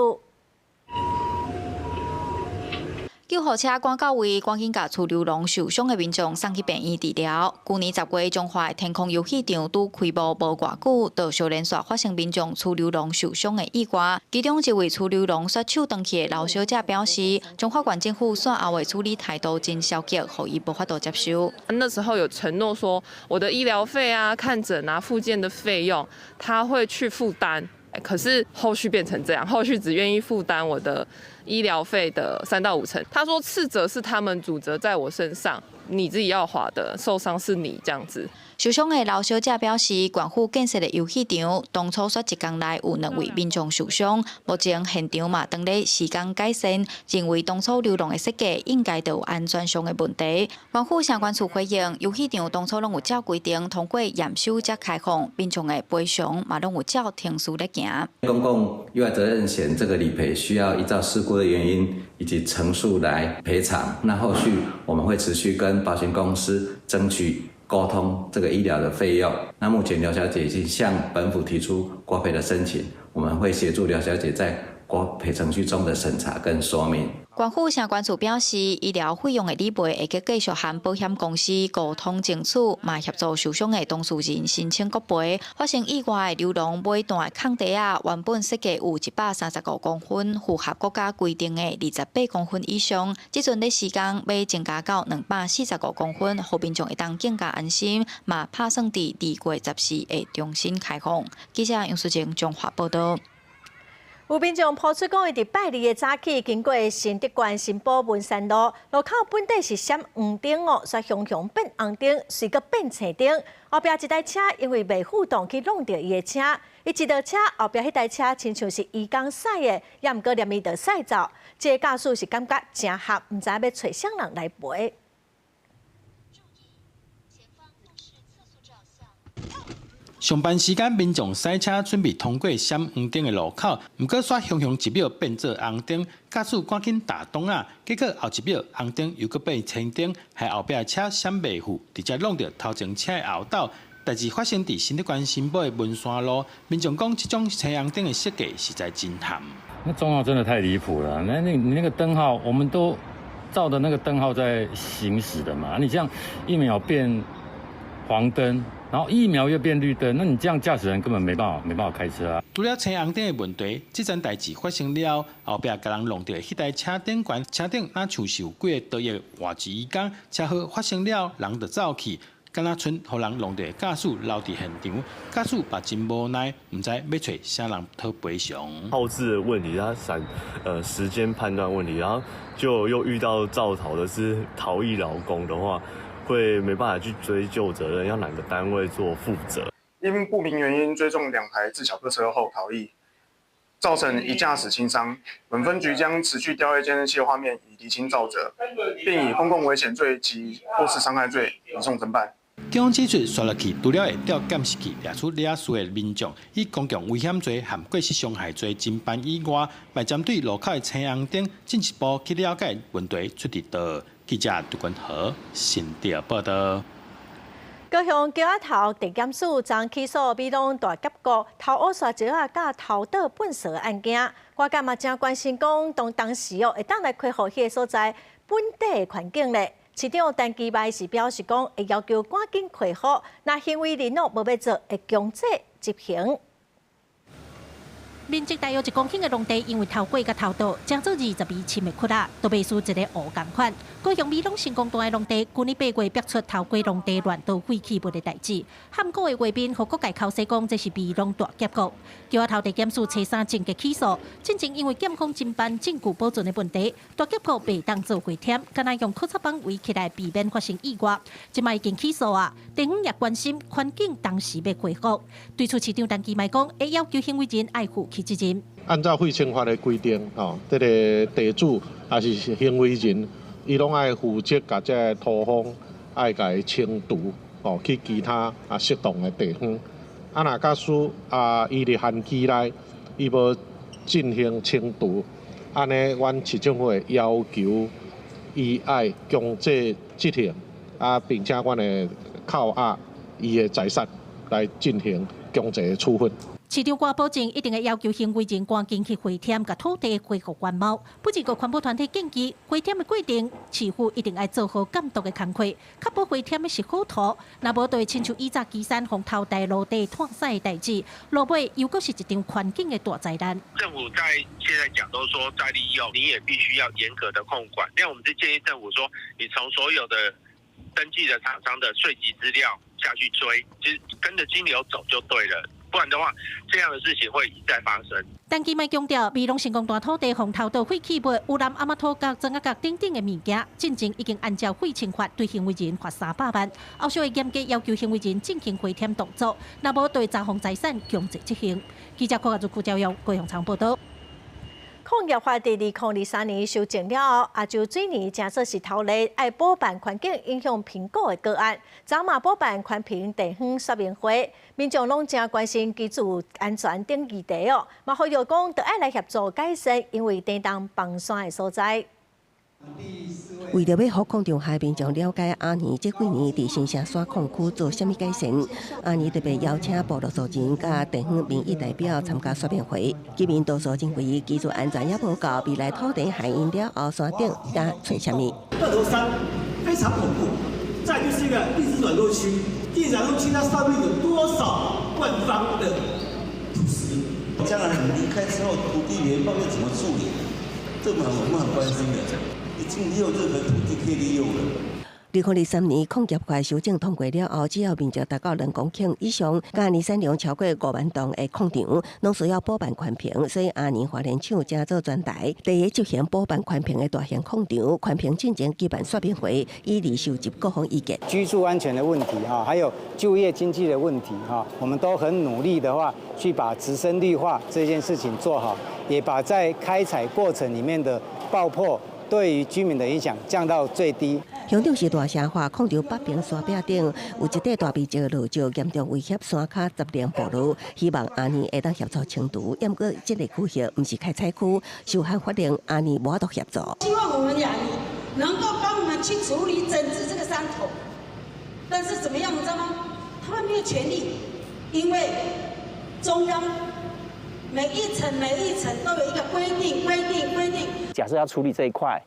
救护车赶到位，赶紧甲厝流浪受伤的民众送去病院治疗。去年10月，中华天空游戏场拄开幕无偌久，就小连续发生民众厝流浪受伤的意外。其中一位厝流浪刷手断去的老小姐表示，中华县政府线后的处理态度真消极，互伊无法度接受。那时候有承诺说，我的医疗费啊、看诊啊、复健的费用，他会去负担。可是后续变成这样，后续只愿意负担我的医疗费的3到5成。他说次责是他们主责在我身上，你自己要还的，受伤是你这样子。受伤的老小姐表示，县府建设的游戏场当初说一天内有2位民众受伤，目前现场嘛当咧时间改善，认为当初流浪的设计应该都有安全上的问题。县府相关处回应，游戏场当初拢有照规定通过验收才开放，民众的赔偿嘛拢有照程序咧行。公共意外责任险这个理赔需要依照事故的原因以及陈述来赔偿，那后续我们会持续跟保险公司争取沟通这个医疗的费用。那目前廖小姐已经向本府提出国赔的申请，我们会协助廖小姐在国赔程序中的审查跟说明。县府相关处表示，医疗费用的理赔会继续和保险公司沟通争取，嘛协助受伤的当事人申请国赔。发生意外的流浪每段空地啊，原本设计有135公分，符合国家规定的28公分以上，即阵的时间要增加到245公分，互民众会当更加安心，嘛打算伫2月14会重新开放。记者杨淑静综合报道。有民众抛出讲，伊伫拜二的早起经过新德县新埔文山路路口，本底是闪黄灯哦，却熊熊变红灯，随个变青灯。后壁一台车因为未互动去弄到伊的车，伊一道车后壁迄台车亲像是伊刚驶的，也毋过连伊就驶走。这个驾驶是感觉真合，毋知要找啥人来赔。上班时间，民众驶车准备通过闪黄灯的路口，毋过煞熊熊一秒变做红灯，驾驶赶紧打灯啊！结果后一秒红灯又搁变青灯，害后壁车闪袂赴，直接弄到头前车的后斗。代志发生伫新德县新埔的文山路，民众讲这种青红灯的设计实在真惨。那状况真的太离谱了！你那个灯号，我们都照着那个灯号在行驶的嘛，你这样1秒变黄灯。然后1秒又变绿灯，那你这样驾驶人根本没办法开车啊！除了青红灯的问题，这件代志发生了后壁，甲人弄到迄台车顶悬，车顶哪像是有几个多亿活一伊讲，车祸发生了，人就走去，敢若剩互人弄到驾驶留伫现场，驾驶也真无奈，唔知要找啥人讨赔偿。后置的问题，他时间判断问题，然后就又遇到造逃的是逃逸劳工的话。会没办法去追究责任，要哪个单位做负责？因不明原因追踪2台自小客车后逃逸，造成1驾驶轻伤。本分局将持续调阅监视器的画面，以厘清肇责，并以公共危险罪及过失伤害罪移送侦办。警方指出，刷落去除了会调监视器掠出掠输的民众，以公共危险罪和过失伤害罪侦办以外，还针对路口的青红灯进一步去了解问题出伫倒。记者杜君和新潮报道。高雄桥仔头地检署将起诉美浓大甲局偷污刷石啊，甲偷盗粪扫案件。我感嘛真关心讲，当时会当来开放迄个所在本地的环境咧。市长陈其迈是表示讲，会要求赶紧开放，那行为人无要做，会强制执行。面积大约1公顷的农地，因为偷过甲偷盗，将做22深的窟啊，都被输一个乌共款。高雄美浓成功大的农地，去年8月逼出偷过农地乱倒废弃物的代志。喊过的画面，和各界口舌讲，这是美浓大劫局。桥仔头地检署找3证据起诉，进前因为检控侦办证据保存的问题，大劫局被当做回添，敢若用扣查棒围起来，避免发生意外。即卖已经起诉啊，地方也关心环境当时要恢复。对此市长陈其迈讲，会要求行为人爱护。按照废清法的规定，这个地主也是行为人，伊拢爱负责把这个土方爱甲伊清除，去其他适当的地方。若假使伊伫限期内，伊无进行清除，安尼，阮市政府会要求伊爱强制执行，并且阮会扣押伊的财产来进行强制处分。市长官保证一定会要求行为人赶紧去回填，甲土地恢复原貌。不止个环保团体建议，回填的过程，市府一定要做好监督的工作，确保回填的是好土。若无对亲像以早基山红头大路地拓晒的代志，落尾又阁是一场环境的大灾难。政府在现在讲都说再利用，你也必须要严格的控管。那我们就建议政府说，你从所有的登记的厂商的税籍资料下去追，就是跟着金流走就对了。不然的话，这样的事情会一再发生。但基迈强调，美浓成功大土地红头道废弃物、污染阿嬷土角、庄仔角等等的物件，进前已经按照废清法对行为人罚300万，后续会严格要求行为人进行回填动作，若无对查封财产强制执行。记者柯亚朱教育郭永昌报道。抗疫法伫2023年修正了后，亚洲水泥正说是头例爱补办环境影响评估的个案。昨嘛补办环评地方说明会，民众拢正关心居住安全等议题哦，嘛呼吁讲，着爱来协助改善，因为地动崩山的所在。为着要互空中下民众了解阿年这几年伫新城山矿区做甚物改善，阿年特别邀请部落族人甲地方民意代表参加说明会。居民多数认为居住安全也无够，未来土地限因了后山顶也出什物。二头山非常恐怖，再就是一个地质软弱区，地质软弱区它上面有多少万方的土石？将来你离开之后，土地原貌又怎么处理？这我们很关心的。已经没有任何土地可以利用了。2023年矿业法修正通过了后，只要面积达到2公顷以上，甲年产量超过5万吨的矿场，拢需要补办环评。所以阿年花莲厂正做专台，第一执行补办环评的大型矿场，环评进前举办说明会，以利收集各方意见。居住安全的问题哈，还有就业经济的问题哈，我们都很努力的话，去把植生绿化这件事情做好，也把在开采过程里面的爆破对于居民的影响降到最低。乡长是大城化矿场北边山壁顶有一块大面积的落石，严重威胁山脚杂粮暴露。希望阿年会当协助清除。不过这个区域不是开采区，受限法令阿年无法度协助。希望我们亚尼能够帮我们去处理整治这个山头，但是怎么样，你知道吗？他们没有权利，因为中央每一层都有一个规定。假设要处理这一块，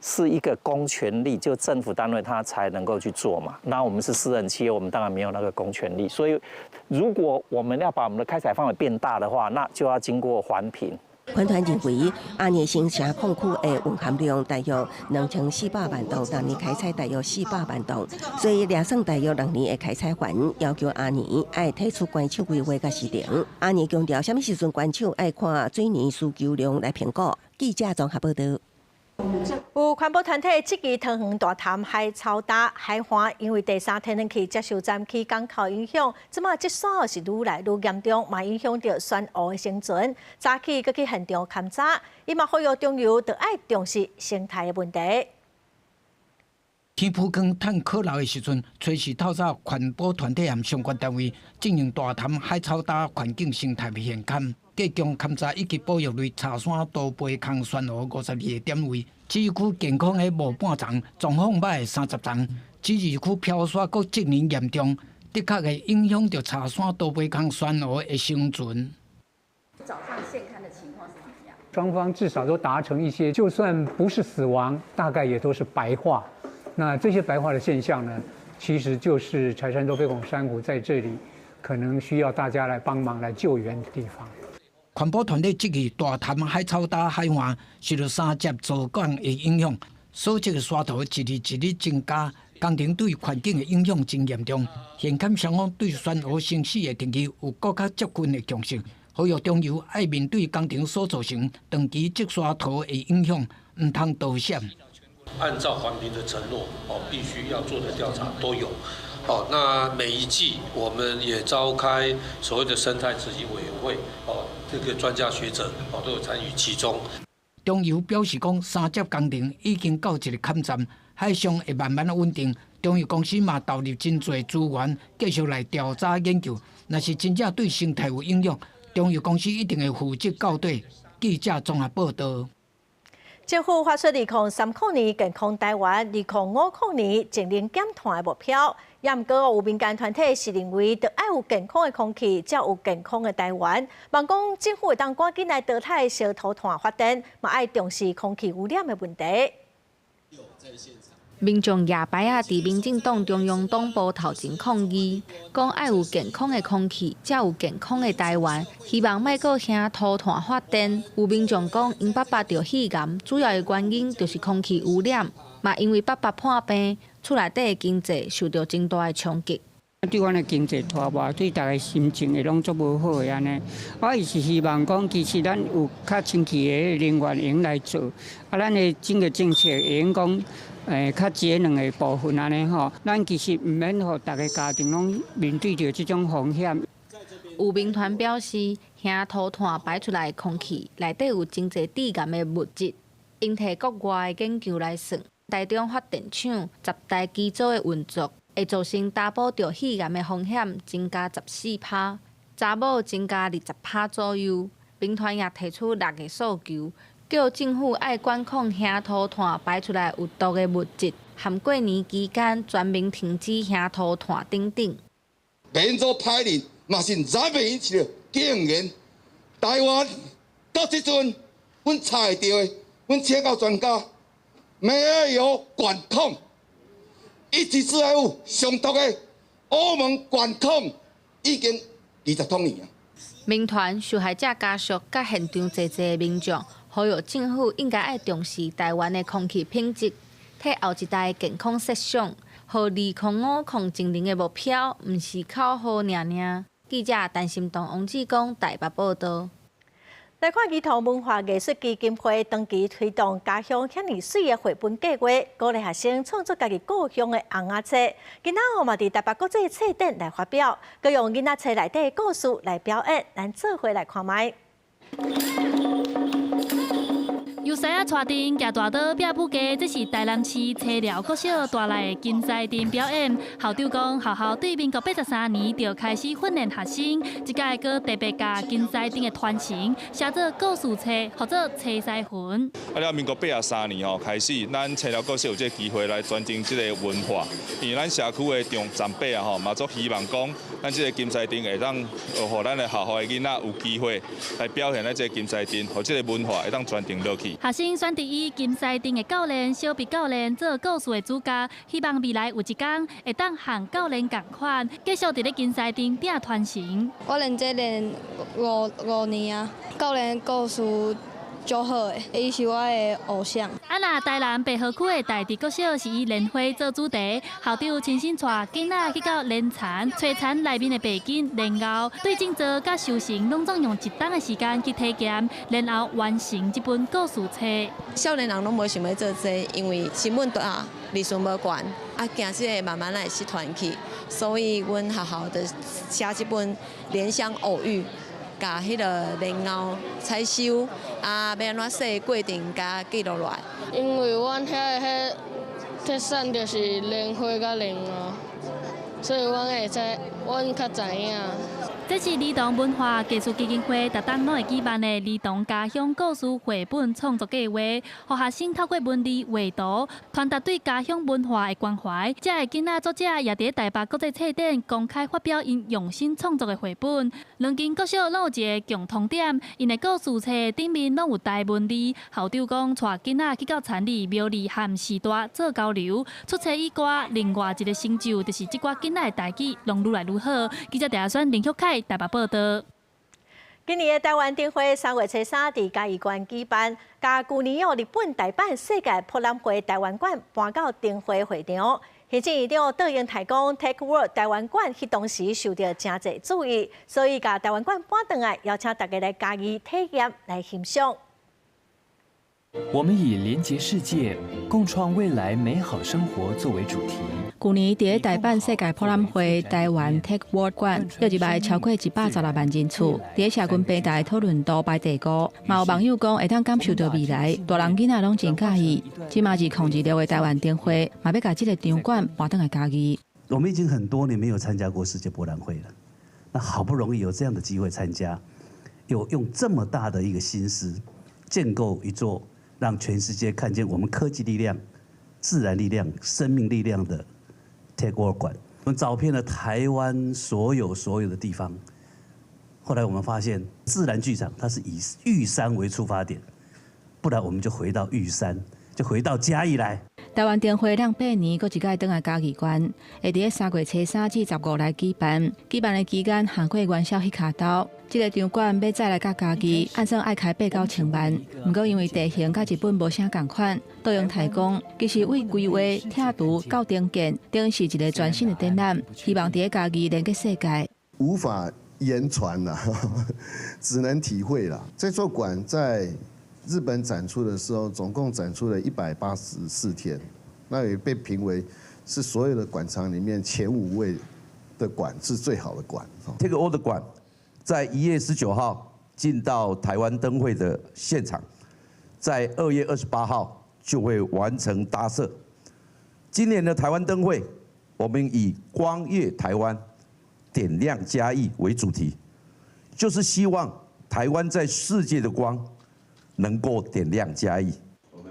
是一个公权力，就政府单位他才能够去做嘛。那我们是私人企业，我们当然没有那个公权力。所以，如果我们要把我们的开采范围变大的话，那就要经过环评。环团认为，阿年新城矿区的蕴含量大约2400万吨，当年开采大约400万吨，所以掠算大约2年的开采环，要求阿年爱提出关厂规划甲时程。阿年强调，什么时阵关厂爱看水泥需求量来评估。记者综合报道。有环保团体积极汤圆大潭海草大海岸，因为第3天然气接收站起港口影响，即马这山是愈来愈严重，嘛影响到选鹅的生存。早起搁去现场勘查，伊嘛呼吁中油着爱重视生态的问题。天普港探考楼的时阵，随时透早环保团体和相关单位进行大潭海草大环境生态现勘。加强勘查以及保育类茶山多杯坑选鹅52个点位，至于区健康的无半丛，状况歹的30丛，至于区漂沙阁积年严重，的确会影响到茶山多杯坑选鹅的生存。早上现勘的情况是怎么样？双方至少都达成一些，就算不是死亡，大概也都是白化。那这些白化的现象呢，其实就是柴山多杯孔珊瑚在这里可能需要大家来帮忙来救援的地方。环保团体即期大潭海草大海岸受到三接造港的影响，所涉的沙土一日增加，工程对环境的影响真严重。现勘双方对选鹅生死的定义有更加接近的共识，呼吁中油爱面对工程所造成长期积沙土的影响，唔通道歉。按照环评的承诺，必须要做的调查都有。那每一季我们也召开所谓的生态执行委员会，这个专家学者都有参与其中。中油表示讲，三接工程已经到一个勘站，海上会慢慢稳定。中油公司嘛投入真侪资源，继续来调查研究。若是真正对生态有影响，中油公司一定会负责交代。记者综合报道。政府发出2030年健康台湾、2050年净零减碳的目标，也毋过有民间团体是认为，着爱有健康的空气，才有健康的台湾。望讲政府会当赶紧来淘汰烧土炭发电，嘛爱重视空气污染的问题。民众夜排伫民进党中央党部头前抗议，讲爱有健康的空气，才有健康的台湾。希望莫阁兴土炭发电。有民众讲，因爸爸着肺癌，主要的原因就是空气污染，嘛因为爸爸破病，厝内底的经济受到真大的冲击。对阮的经济拖磨，对大家心情会拢足无好的安尼。我是希望讲，其实咱有较清气的能源用来做，咱的整个政策会用讲。较节能的部分安尼吼，咱其实毋免互大家家庭拢面对着这种风险。有民团表示，乡土炭排出来的空气内底有真侪致癌的物质，因摕国外的研究来算，台中发电厂10台机组的运作，会造成查甫着肺癌的风险增加14%，查某增加20%左右。民团也提出6个诉求。叫政府爱管控乡土炭排出来有毒的物质，含过年期间全面停止乡土炭等等。民族歹人嘛是染袂引起了竟然台湾到即阵，阮查会到的，阮请教专家，没有管控，一直只有上毒的欧盟管控已经20多年啊。民团受害者家属甲现场坐坐的民众。呼吁政府应该爱重视台湾的空气品质，替后一代健康设想，和2050净零的目标，毋是口号尔尔。记者陈心东、王志光台北报道。来看儿童文化艺术基金会长期推动家乡遐尼水的绘本计划，鼓励学生创作家己故乡的红仔册。今仔日嘛伫台北国际册展来发表，佮用囡仔册内底的故事来表演，咱做伙来看卖。由西仔带灯夹大刀壁舞家，这是台南市车寮国小带来的金赛灯表演。校长讲，学校对民国83年就开始训练学生，这届佫特别甲金赛灯的传承写做故事册，或者册西魂。了民国83年开始，咱车寮国小有这个机会来传承这个文化。因为咱社区的长辈嘛足希望讲，咱这个金赛灯会当，互咱的学校的囡仔有机会来表现咱这个金赛灯，互这个文化会当传承落去。学生选第一金赛灯的教练小毕教练做故事的主角，希望未来有一天会当和教练同款，继续伫咧金赛灯顶传承。我练这练五年啊，教练故事足好的，伊是我的偶像。那台南白河区的大地国小是以莲花做主题，校长亲身带囡仔去到莲田，找田内面的白金、莲藕，对镜做甲修行，拢总用1天的时间去体验，然后完成这本故事册。少年人拢无想要做这，因为成本大，利润无悬，惊这个慢慢来失传去，所以阮学校就写这本《莲香偶遇》。甲迄个莲藕采收要安怎洗过程，甲记录落来。因为阮遐个特产就是莲花甲莲藕，所以阮会知，阮较知影。这是儿童文化艺术基金会逐档拢会举办的儿童家乡故事绘本创作计划，让学生透过文字画图，传达对家乡文化的关怀。这个囡仔作者也伫台北国际册展公开发表因用心创作的绘本。两间国小拢有一个共同点，因的故事册顶面拢有台文字。校长讲，带囡仔去到田里、庙里和时代做交流。出册以外，另外一个成就就是这寡囡仔的台语拢愈来愈好。记者陈选林旭凯。台北报道。今年的台湾灯会3月初3伫嘉义县举办，甲去年日本大阪世界博览会台湾馆搬到灯会会场。行政院长邓英台讲 ，Tech World 台湾馆迄当时受到真侪注意，所以甲台湾馆搬转来，邀请大家来嘉义体验来欣赏。我们以连结世界、共创未来美好生活作为主题。去年伫台办世界博览会台湾 Tech World 馆，约入来超过116万人次，伫社群平台讨论度排第5。嘛有网友讲会当感受到未来，大人囡仔拢真介意。即嘛是控制了的台湾灯会，嘛要甲这个场馆搬转来嘉义。我们已经很多年没有参加过世界博览会了，那好不容易有这样的机会参加，有用这么大的一个心思建构一座让全世界看见我们科技力量、自然力量、生命力量的 Take-Over 馆。我们找遍了台湾所有的地方，后来我们发现，自然剧场它是以玉山为出发点，不然我们就回到玉山，就回到嘉义来。台湾灯会让8年，搁一届登来嘉义县，会伫3月初3至15来举办。举办的期间，涵过元宵迄卡刀。这个场馆要再来甲嘉义，按算爱开8到10万。不过因为地形甲日本无啥共款，导游提供，其实为规划、拆除到重建，等于是一个全新的展览，希望伫嘉义连接世界。无法言传啦，只能体会啦。这座馆在日本展出的时候，总共展出了184天，那也被评为是所有的馆藏里面前5位的馆是最好的馆。Take-Over 馆在1月19号进到台湾灯会的现场，在2月28号就会完成搭设。今年的台湾灯会，我们以光跃台湾，点亮嘉义为主题，就是希望台湾在世界的光能够点亮嘉义。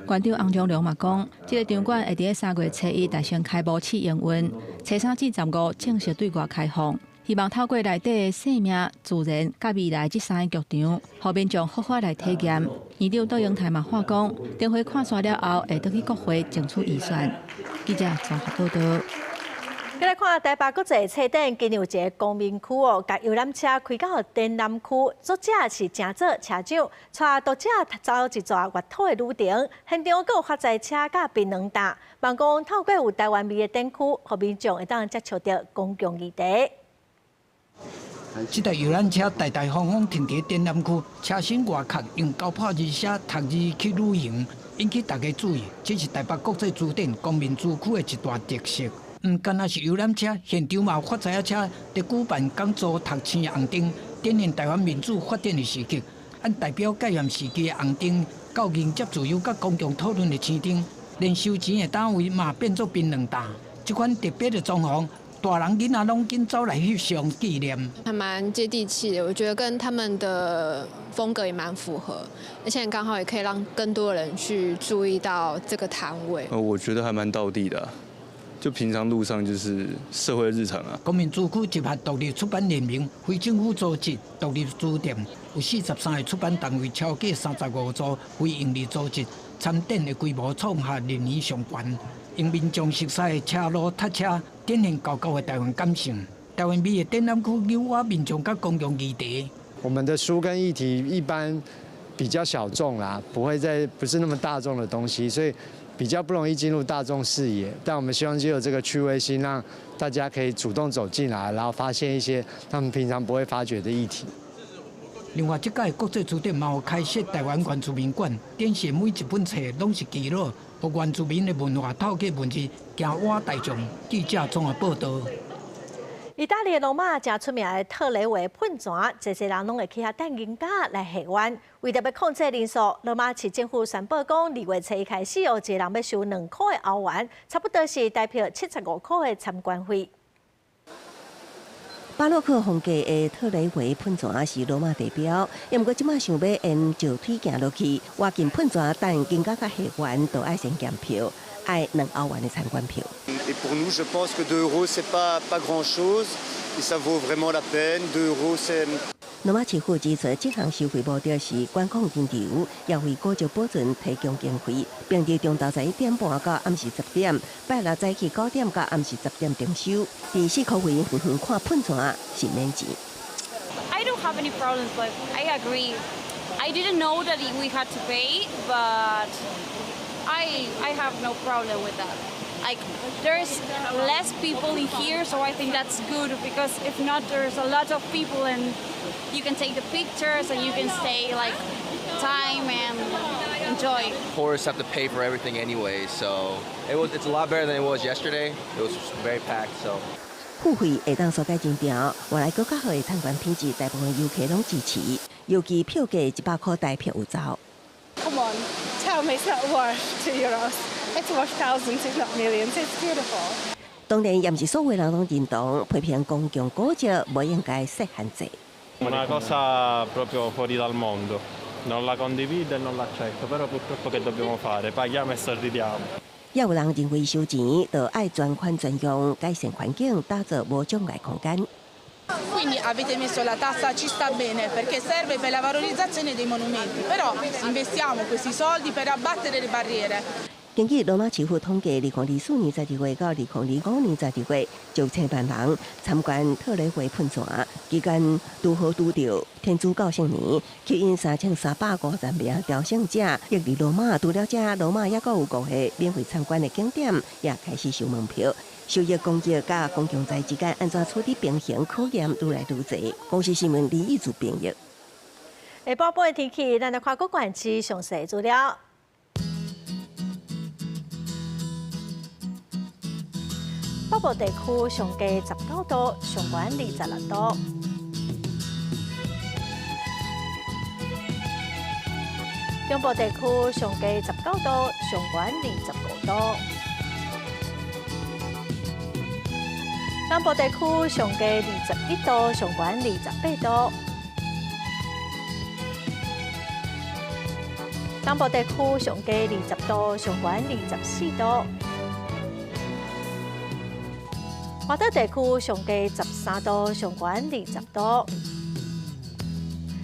馆长洪忠良嘛讲，这个场馆会伫3月初1大型开幕式营运，初3至15正式对外开放。希望透过内底的生命、自然、甲未来这3个剧场，让民众好好来体验。院长杜永泰嘛话讲，灯会看煞了后，会倒去国会争取预算。记者综合报道。再来看台北国际车展，今年有一个公民区哦，甲游览车开到展览区，作者是正做车长，带读者走一座越土的旅程，现场还有发财车甲槟榔摊，望讲透过有台湾味的展区，让民众会当接触到公共议题。这台游览车大大方方停伫展览区，车身外壳用高破字写“读字去旅行”，引起大家注意。这是台北国际书展公民主区的一大特色。敢若是游览车，现场嘛有发财车伫举办讲座、读青红灯，展现台湾民主发展的时期。按代表戒严时期的红灯，到迎接自由甲公共讨论的青灯，连收钱的单位嘛变作槟榔摊。这款特别的装潢。大人囡仔拢紧走来翕相纪念，还蛮接地气的。我觉得跟他们的风格也蛮符合，而且刚好也可以让更多人去注意到这个摊位。我觉得还蛮道地的，就平常路上就是社会日常啊。公民主区集合独立出版联名、非政府组织、独立书店，有43个出版单位，超过35座非营利组织。参展的规模创下历年上悬。用民众熟悉的车路踏车，展现高高的台湾感性。台湾美的展览区诱惑民众甲公共议题。我们的书跟议题一般比较小众啦，不是那么大众的东西，所以比较不容易进入大众视野。但我们希望就有这个趣味性，让大家可以主动走进来，然后发现一些他们平常不会发觉的议题。另外，这届国际书展嘛有开设台湾原住民馆，展现每一本册拢是记录，和原住民的文化透过文字行往大众。记者综合报道。意大利的罗马真出名的特雷维喷泉，这些人拢会去遐等人家来下湾。为特别控制人数，罗马市政府宣布讲，2月初1开始，有一个人要收2块的欧元，差不多是代表75块的参观费。巴洛克风格的特雷维喷泉是罗马地标，也毋过即马想要沿石腿行落去，挖进喷泉，但经过甲下完都爱先检票，爱2欧元的参观票。Et pour nous, je pense que 2 euros c'est pas grand-chose, et ça vaut vraiment la peine. 2 euros c'est 罗马市府指出，这项收费目的是管控人流，也为高招保存提供经费，并伫中昼11点半到暗时10点，拜六早起9点到暗时10点停收。伫市区围看喷泉是免钱。I don't have any problems, but I agree. I didn't know that we had to pay, but I have no problem with that. Like, there's less people in here, so I think that's good, because if not, there's a lot of people and you can take the pictures and you can stay like time and enjoy. Tourists have to pay for everything anyway, so it's a lot better than it was yesterday. It was very packed, so. 付费会当所改真条，原来更较好的参观品质，大部分游客拢支持，尤其票价100块台票有走。Come on, tell me it's not worth €2. It's worth thousands, if not millions. It's beautiful. 当然，也毋是所有人拢认同，批评公共古迹无应该设限制。Una cosa proprio fuori dal mondo. Non la condivido e non l'accetto, però purtroppo che dobbiamo fare? Paghiamo e sorridiamo. 也有人认为收钱就爱专款专用，改善环境，打造无障碍空间。 Quindi avete messo la tassa, ci sta bene perché serve per la valorizzazione dei monumenti, però investiamo questi soldi per abbattere le barriere. 根据罗马市府统计，2024年12月到2025年12月，9千万人参观特雷会喷泉，期间拄好拄到天主教圣年，吸引3350名朝圣者莅临罗马。除了这，罗马也阁有5个免费参观的景点也开始收门票。 收益公益甲公共财之间安怎处理平衡考验愈来愈侪。公司新闻李义主编译。下晡半的天气，咱来看各县市详细资料。北部地区上低19度，上悬26度。中部地区上低19度，上悬25度。 南部地区上低21度，上悬28度；东部地区上低20度，上悬24度；华岛地区上低13度，上悬20度。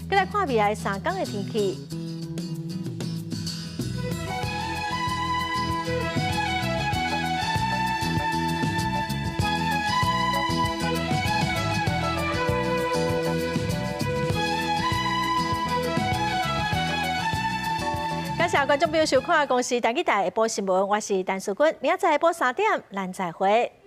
再来看未来3天的天气。 感谢观众朋友收看《公视台记台下晡新闻》，我是陈淑君，明仔载下晡3点，咱再会。